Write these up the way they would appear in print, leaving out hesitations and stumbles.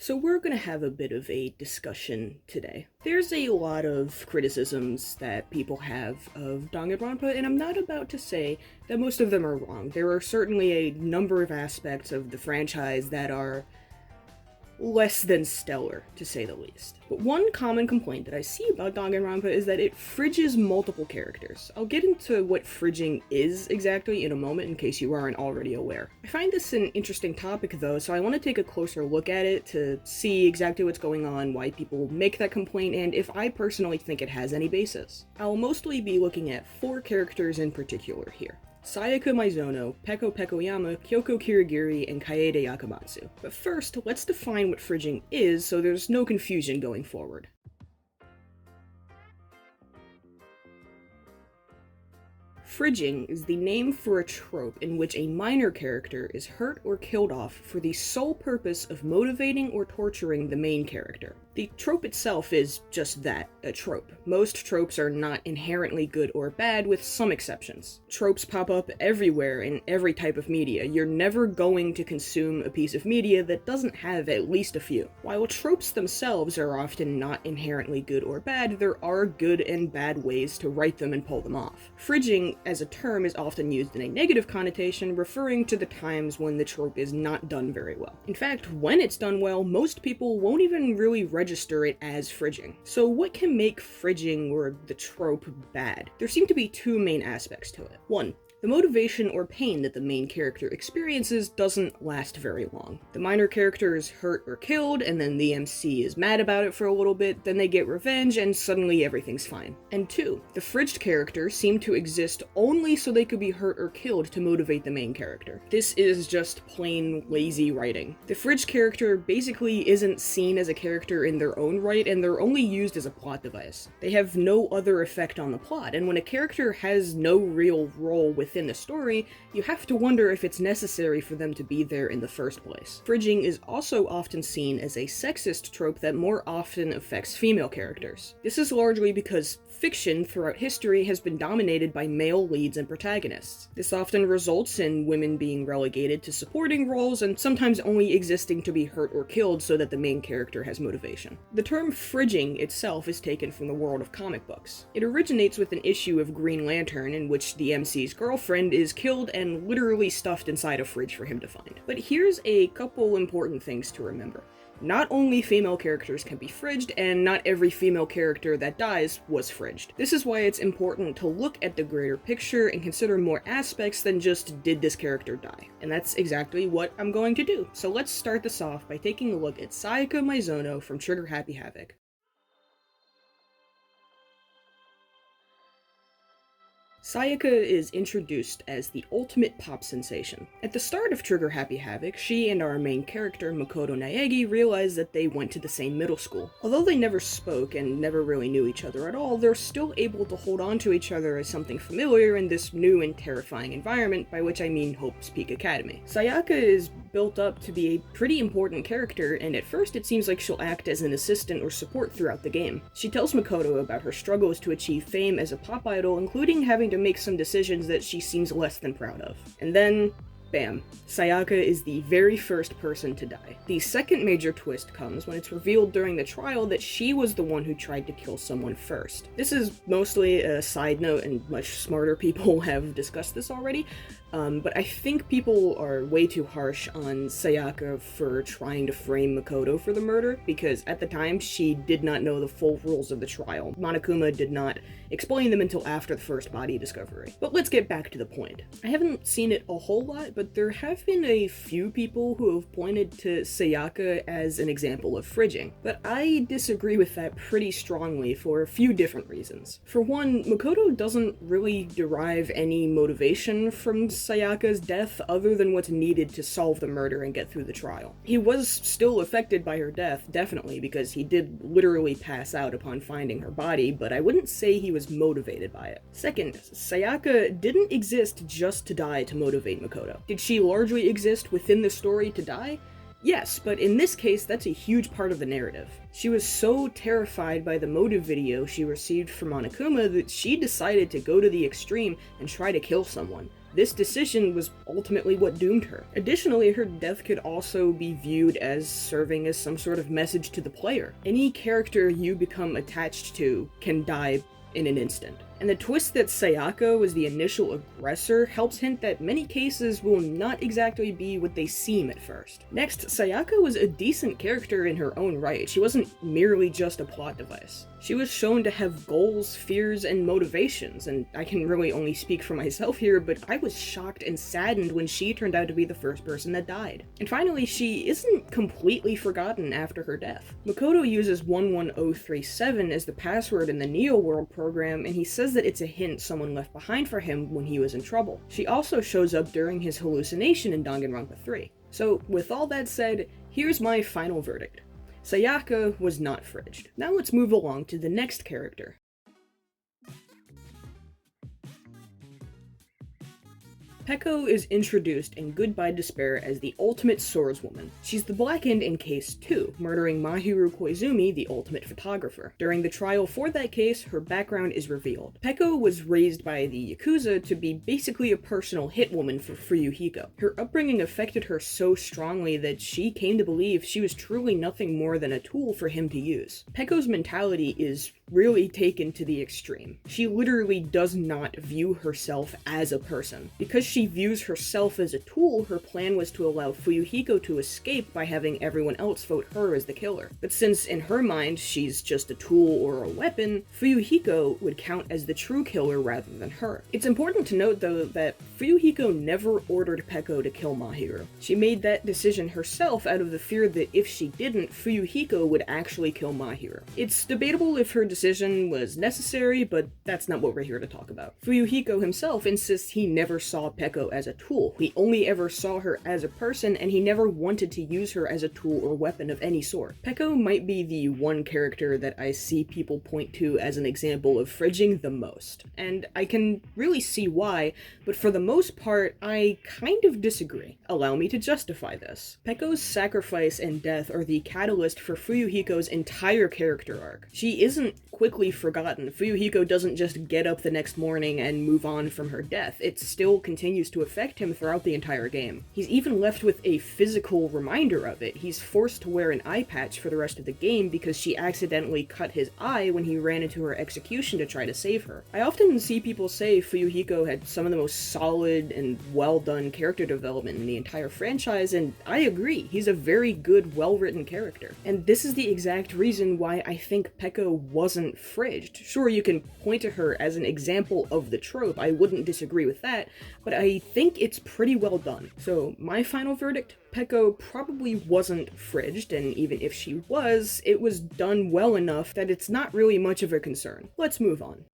So we're gonna have a bit of a discussion today. There's a lot of criticisms that people have of Danganronpa, and I'm not about to say that most of them are wrong. There are certainly a number of aspects of the franchise that are less than stellar, to say the least. But one common complaint that I see about Danganronpa is that it fridges multiple characters. I'll get into what fridging is exactly in a moment in case you aren't already aware. I find this an interesting topic though, so I want to take a closer look at it to see exactly what's going on, why people make that complaint, and if I personally think it has any basis. I'll mostly be looking at 4 characters in particular here: Sayaka Maizono, Peko Pekoyama, Kyoko Kirigiri, and Kaede Akamatsu. But first, let's define what fridging is so there's no confusion going forward. Fridging is the name for a trope in which a minor character is hurt or killed off for the sole purpose of motivating or torturing the main character. The trope itself is just that, a trope. Most tropes are not inherently good or bad, with some exceptions. Tropes pop up everywhere in every type of media. You're never going to consume a piece of media that doesn't have at least a few. While tropes themselves are often not inherently good or bad, there are good and bad ways to write them and pull them off. Fridging as a term is often used in a negative connotation, referring to the times when the trope is not done very well. In fact, when it's done well, most people won't even really register it as fridging. So what can make fridging or the trope bad? There seem to be 2 main aspects to it. 1. The motivation or pain that the main character experiences doesn't last very long. The minor character is hurt or killed, and then the MC is mad about it for a little bit, then they get revenge, and suddenly everything's fine. And 2, the fridged characters seem to exist only so they could be hurt or killed to motivate the main character. This is just plain lazy writing. The fridged character basically isn't seen as a character in their own right, and they're only used as a plot device. They have no other effect on the plot, and when a character has no real role within the story, you have to wonder if it's necessary for them to be there in the first place. Fridging is also often seen as a sexist trope that more often affects female characters. This is largely because fiction throughout history has been dominated by male leads and protagonists. This often results in women being relegated to supporting roles and sometimes only existing to be hurt or killed so that the main character has motivation. The term fridging itself is taken from the world of comic books. It originates with an issue of Green Lantern in which the MC's girlfriend is killed and literally stuffed inside a fridge for him to find. But here's a couple important things to remember. Not only female characters can be fridged, and not every female character that dies was fridged. This is why it's important to look at the greater picture and consider more aspects than just, did this character die? And that's exactly what I'm going to do. So let's start this off by taking a look at Sayaka Maizono from Trigger Happy Havoc. Sayaka is introduced as the ultimate pop sensation. At the start of Trigger Happy Havoc, she and our main character, Makoto Naegi, realize that they went to the same middle school. Although they never spoke and never really knew each other at all, they're still able to hold on to each other as something familiar in this new and terrifying environment, by which I mean Hope's Peak Academy. Sayaka is built up to be a pretty important character, and at first it seems like she'll act as an assistant or support throughout the game. She tells Makoto about her struggles to achieve fame as a pop idol, including having to make some decisions that she seems less than proud of. And then, bam, Sayaka is the very first person to die. The second major twist comes when it's revealed during the trial that she was the one who tried to kill someone first. This is mostly a side note, and much smarter people have discussed this already, but I think people are way too harsh on Sayaka for trying to frame Makoto for the murder, because at the time she did not know the full rules of the trial. Monokuma did not explain them until after the first body discovery. But let's get back to the point. I haven't seen it a whole lot, but there have been a few people who have pointed to Sayaka as an example of fridging. But I disagree with that pretty strongly for a few different reasons. For one, Makoto doesn't really derive any motivation from Sayaka's death other than what's needed to solve the murder and get through the trial. He was still affected by her death, definitely, because he did literally pass out upon finding her body, but I wouldn't say he was motivated by it. Second, Sayaka didn't exist just to die to motivate Makoto. Did she largely exist within the story to die? Yes, but in this case, that's a huge part of the narrative. She was so terrified by the motive video she received from Monokuma that she decided to go to the extreme and try to kill someone. This decision was ultimately what doomed her. Additionally, her death could also be viewed as serving as some sort of message to the player. Any character you become attached to can die in an instant. And the twist that Sayaka was the initial aggressor helps hint that many cases will not exactly be what they seem at first. Next, Sayaka was a decent character in her own right. She wasn't merely just a plot device. She was shown to have goals, fears, and motivations, and I can really only speak for myself here, but I was shocked and saddened when she turned out to be the first person that died. And finally, she isn't completely forgotten after her death. Makoto uses 11037 as the password in the Neo World program, and he says that it's a hint someone left behind for him when he was in trouble. She also shows up during his hallucination in Danganronpa 3. So, with all that said, here's my final verdict. Sayaka was not fridged. Now let's move along to the next character. Peko is introduced in Goodbye Despair as the ultimate swordswoman. She's the Black End in Case 2, murdering Mahiru Koizumi, the ultimate photographer. During the trial for that case, her background is revealed. Peko was raised by the Yakuza to be basically a personal hitwoman for Fuyuhiko. Her upbringing affected her so strongly that she came to believe she was truly nothing more than a tool for him to use. Peko's mentality is really taken to the extreme. She literally does not view herself as a person. Because she views herself as a tool, her plan was to allow Fuyuhiko to escape by having everyone else vote her as the killer. But since in her mind she's just a tool or a weapon, Fuyuhiko would count as the true killer rather than her. It's important to note though that Fuyuhiko never ordered Peko to kill Mahiru. She made that decision herself out of the fear that if she didn't, Fuyuhiko would actually kill Mahiru. It's debatable if her decision was necessary, but that's not what we're here to talk about. Fuyuhiko himself insists he never saw Peko as a tool. He only ever saw her as a person, and he never wanted to use her as a tool or weapon of any sort. Peko might be the one character that I see people point to as an example of fridging the most. And I can really see why, but for the most part, I kind of disagree. Allow me to justify this. Peko's sacrifice and death are the catalyst for Fuyuhiko's entire character arc. She isn't quickly forgotten. Fuyuhiko doesn't just get up the next morning and move on from her death. It still continues to affect him throughout the entire game. He's even left with a physical reminder of it. He's forced to wear an eye patch for the rest of the game because she accidentally cut his eye when he ran into her execution to try to save her. I often see people say Fuyuhiko had some of the most solid and well-done character development in the entire franchise, and I agree. He's a very good, well-written character. And this is the exact reason why I think Peko wasn't fridged. Sure, you can point to her as an example of the trope, I wouldn't disagree with that, but I think it's pretty well done. So my final verdict, Peko probably wasn't fridged, and even if she was, it was done well enough that it's not really much of a concern. Let's move on.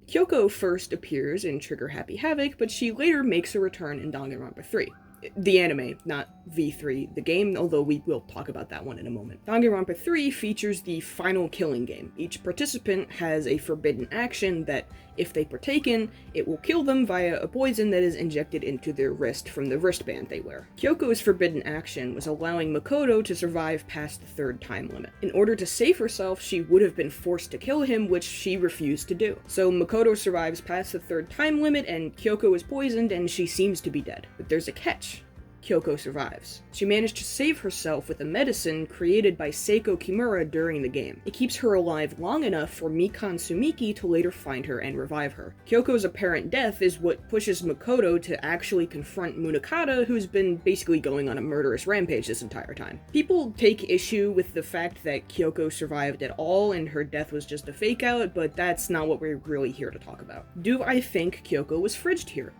Kyoko first appears in Trigger Happy Havoc, but she later makes a return in Danganronpa 3. The anime, not V3, the game, although we will talk about that one in a moment. Danganronpa 3 features the final killing game. Each participant has a forbidden action that, if they partake in, it will kill them via a poison that is injected into their wrist from the wristband they wear. Kyoko's forbidden action was allowing Makoto to survive past the third time limit. In order to save herself, she would have been forced to kill him, which she refused to do. So Makoto survives past the third time limit, and Kyoko is poisoned, and she seems to be dead. But there's a catch. Kyoko survives. She managed to save herself with a medicine created by Seiko Kimura during the game. It keeps her alive long enough for Mikan Sumiki to later find her and revive her. Kyoko's apparent death is what pushes Makoto to actually confront Munakata, who's been basically going on a murderous rampage this entire time. People take issue with the fact that Kyoko survived at all and her death was just a fake out, but that's not what we're really here to talk about. Do I think Kyoko was fridged here?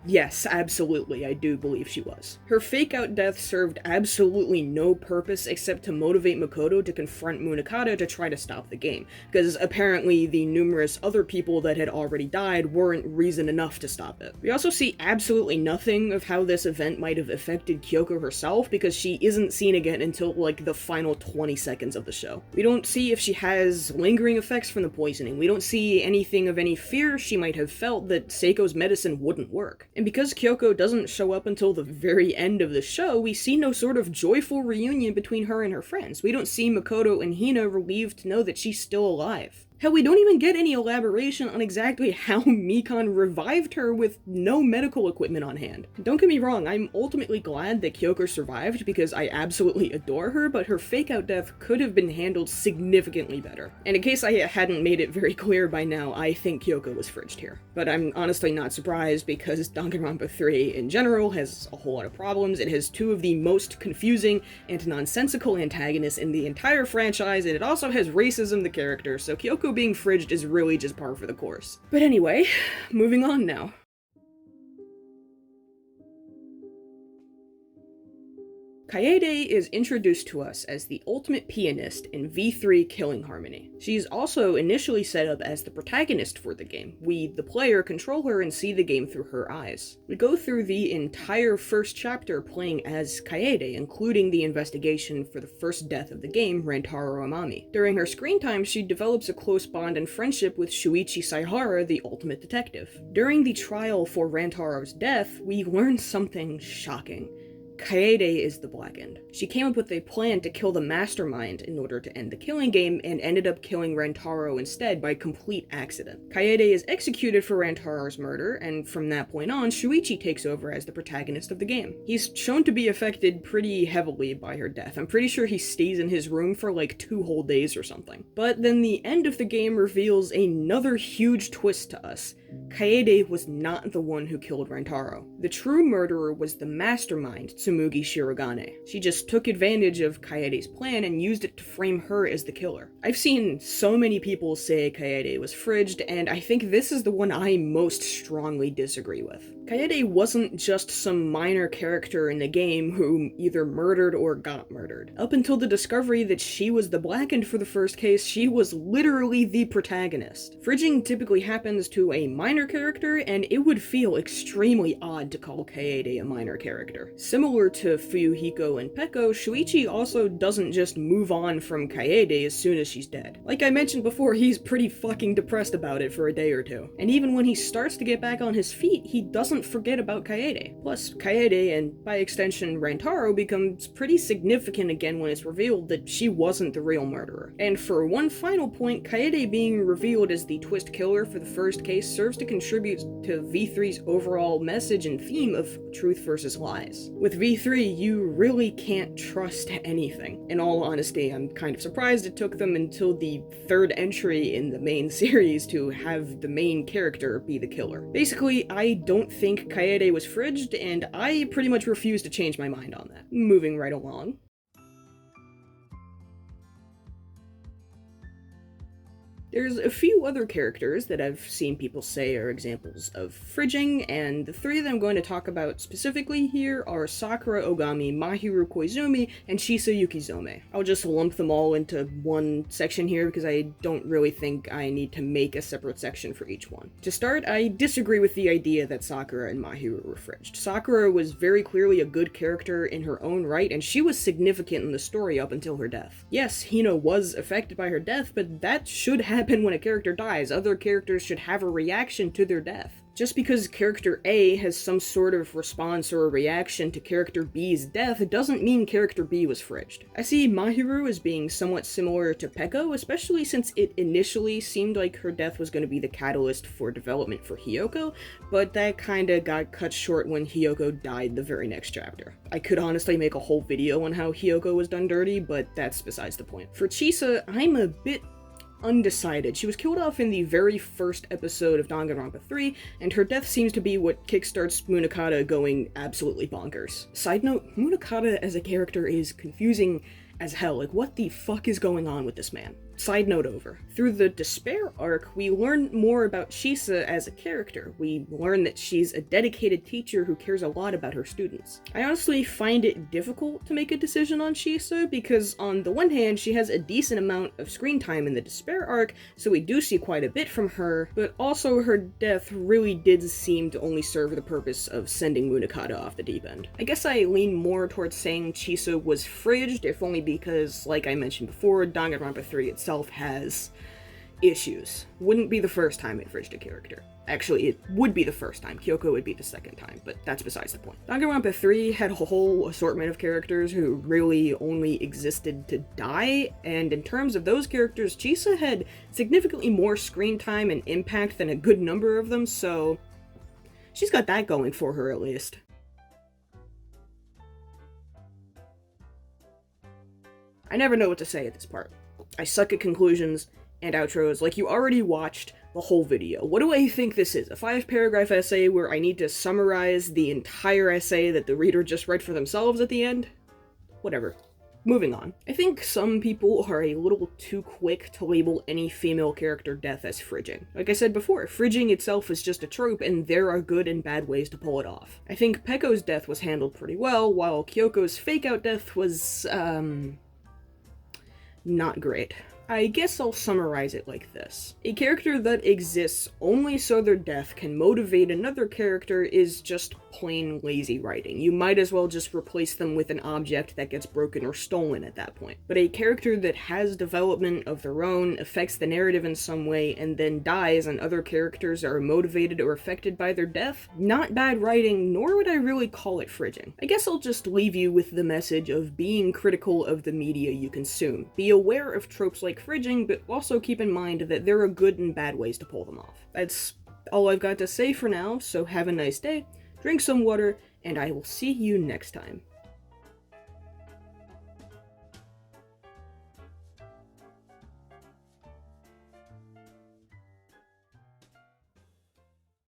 Yes, absolutely, I do believe she was. Her fake-out death served absolutely no purpose except to motivate Makoto to confront Munakata to try to stop the game, because apparently the numerous other people that had already died weren't reason enough to stop it. We also see absolutely nothing of how this event might have affected Kyoko herself, because she isn't seen again until like the final 20 seconds of the show. We don't see if she has lingering effects from the poisoning. We don't see anything of any fear she might have felt that Seiko's medicine wouldn't work. And because Kyoko doesn't show up until the very end of the show, we see no sort of joyful reunion between her and her friends. We don't see Makoto and Hina relieved to know that she's still alive. Hell, we don't even get any elaboration on exactly how Mikan revived her with no medical equipment on hand. Don't get me wrong, I'm ultimately glad that Kyoko survived because I absolutely adore her, but her fake-out death could have been handled significantly better. And in case I hadn't made it very clear by now, I think Kyoko was fridged here. But I'm honestly not surprised because Danganronpa 3 in general has a whole lot of problems. It has two of the most confusing and nonsensical antagonists in the entire franchise, and it also has racism the character, so Kyoko being fridged is really just par for the course. But anyway, moving on now. Kaede is introduced to us as the ultimate pianist in V3 Killing Harmony. She's also initially set up as the protagonist for the game. We, the player, control her and see the game through her eyes. We go through the entire first chapter playing as Kaede, including the investigation for the first death of the game, Rantaro Amami. During her screen time, she develops a close bond and friendship with Shuichi Saihara, the ultimate detective. During the trial for Rantaro's death, we learn something shocking. Kaede is the Blackened. She came up with a plan to kill the mastermind in order to end the killing game, and ended up killing Rantaro instead by complete accident. Kaede is executed for Rantaro's murder, and from that point on, Shuichi takes over as the protagonist of the game. He's shown to be affected pretty heavily by her death. I'm pretty sure he stays in his room for like 2 whole days or something. But then the end of the game reveals another huge twist to us. Kaede was not the one who killed Rantaro. The true murderer was the mastermind, Tsumugi Shirogane. She just took advantage of Kaede's plan and used it to frame her as the killer. I've seen so many people say Kaede was fridged, and I think this is the one I most strongly disagree with. Kaede wasn't just some minor character in the game who either murdered or got murdered. Up until the discovery that she was the Blackened for the first case, she was literally the protagonist. Fridging typically happens to a minor character, and it would feel extremely odd to call Kaede a minor character. Similar to Fuyuhiko and Peko, Shuichi also doesn't just move on from Kaede as soon as she's dead. Like I mentioned before, he's pretty fucking depressed about it for a day or two. And even when he starts to get back on his feet, he doesn't forget about Kaede. Plus, Kaede, and by extension Rantaro, becomes pretty significant again when it's revealed that she wasn't the real murderer. And for one final point, Kaede being revealed as the twist killer for the first case serves to contribute to V3's overall message and theme of truth versus lies. With V3, you really can't trust anything. In all honesty, I'm kind of surprised it took them until the 3rd entry in the main series to have the main character be the killer. Basically, I don't think Kaede was fridged, and I pretty much refuse to change my mind on that. Moving right along. There's a few other characters that I've seen people say are examples of fridging, and the 3 that I'm going to talk about specifically here are Sakura Ogami, Mahiru Koizumi, and Shisa Yukizome. I'll just lump them all into one section here because I don't really think I need to make a separate section for each one. To start, I disagree with the idea that Sakura and Mahiru were fridged. Sakura was very clearly a good character in her own right, and she was significant in the story up until her death. Yes, Hina was affected by her death, but that should happen when a character dies. Other characters should have a reaction to their death. Just because character A has some sort of response or a reaction to character B's death doesn't mean character B was fridged. I see Mahiru as being somewhat similar to Peko, especially since it initially seemed like her death was going to be the catalyst for development for Hiyoko, but that kinda got cut short when Hiyoko died the very next chapter. I could honestly make a whole video on how Hiyoko was done dirty, but that's besides the point. For Chisa, I'm a bit undecided. She was killed off in the very first episode of Danganronpa 3, and her death seems to be what kickstarts Munakata going absolutely bonkers. Side note, Munakata as a character is confusing as hell. Like, what the fuck is going on with this man? Side note over. Through the Despair arc, we learn more about Shisa as a character. We learn that she's a dedicated teacher who cares a lot about her students. I honestly find it difficult to make a decision on Shisa because on the one hand, she has a decent amount of screen time in the Despair arc, so we do see quite a bit from her, but also her death really did seem to only serve the purpose of sending Munakata off the deep end. I guess I lean more towards saying Chisa was fridged, if only because, like I mentioned before, Danganronpa 3 itself has issues. Wouldn't be the first time it fridged a character. actually, it would be the first time. Kyoko would be the second time, but that's besides the point. Danganronpa 3 had a whole assortment of characters who really only existed to die, and in terms of those characters, Chisa had significantly more screen time and impact than a good number of them, so she's got that going for her at least. I never know what to say at this part. I suck at conclusions and outros. Like, you already watched the whole video. What do I think this is? A 5-paragraph essay where I need to summarize the entire essay that the reader just read for themselves at the end? Whatever. Moving on. I think some people are a little too quick to label any female character death as fridging. Like I said before, fridging itself is just a trope, and there are good and bad ways to pull it off. I think Peko's death was handled pretty well, while Kyoko's fake-out death was, not great. I guess I'll summarize it like this. A character that exists only so their death can motivate another character is just plain lazy writing. You might as well just replace them with an object that gets broken or stolen at that point. But a character that has development of their own, affects the narrative in some way, and then dies and other characters are motivated or affected by their death? Not bad writing, nor would I really call it fridging. I guess I'll just leave you with the message of being critical of the media you consume. Be aware of tropes like fridging, but also keep in mind that there are good and bad ways to pull them off. That's all I've got to say for now, so have a nice day, drink some water, and I will see you next time.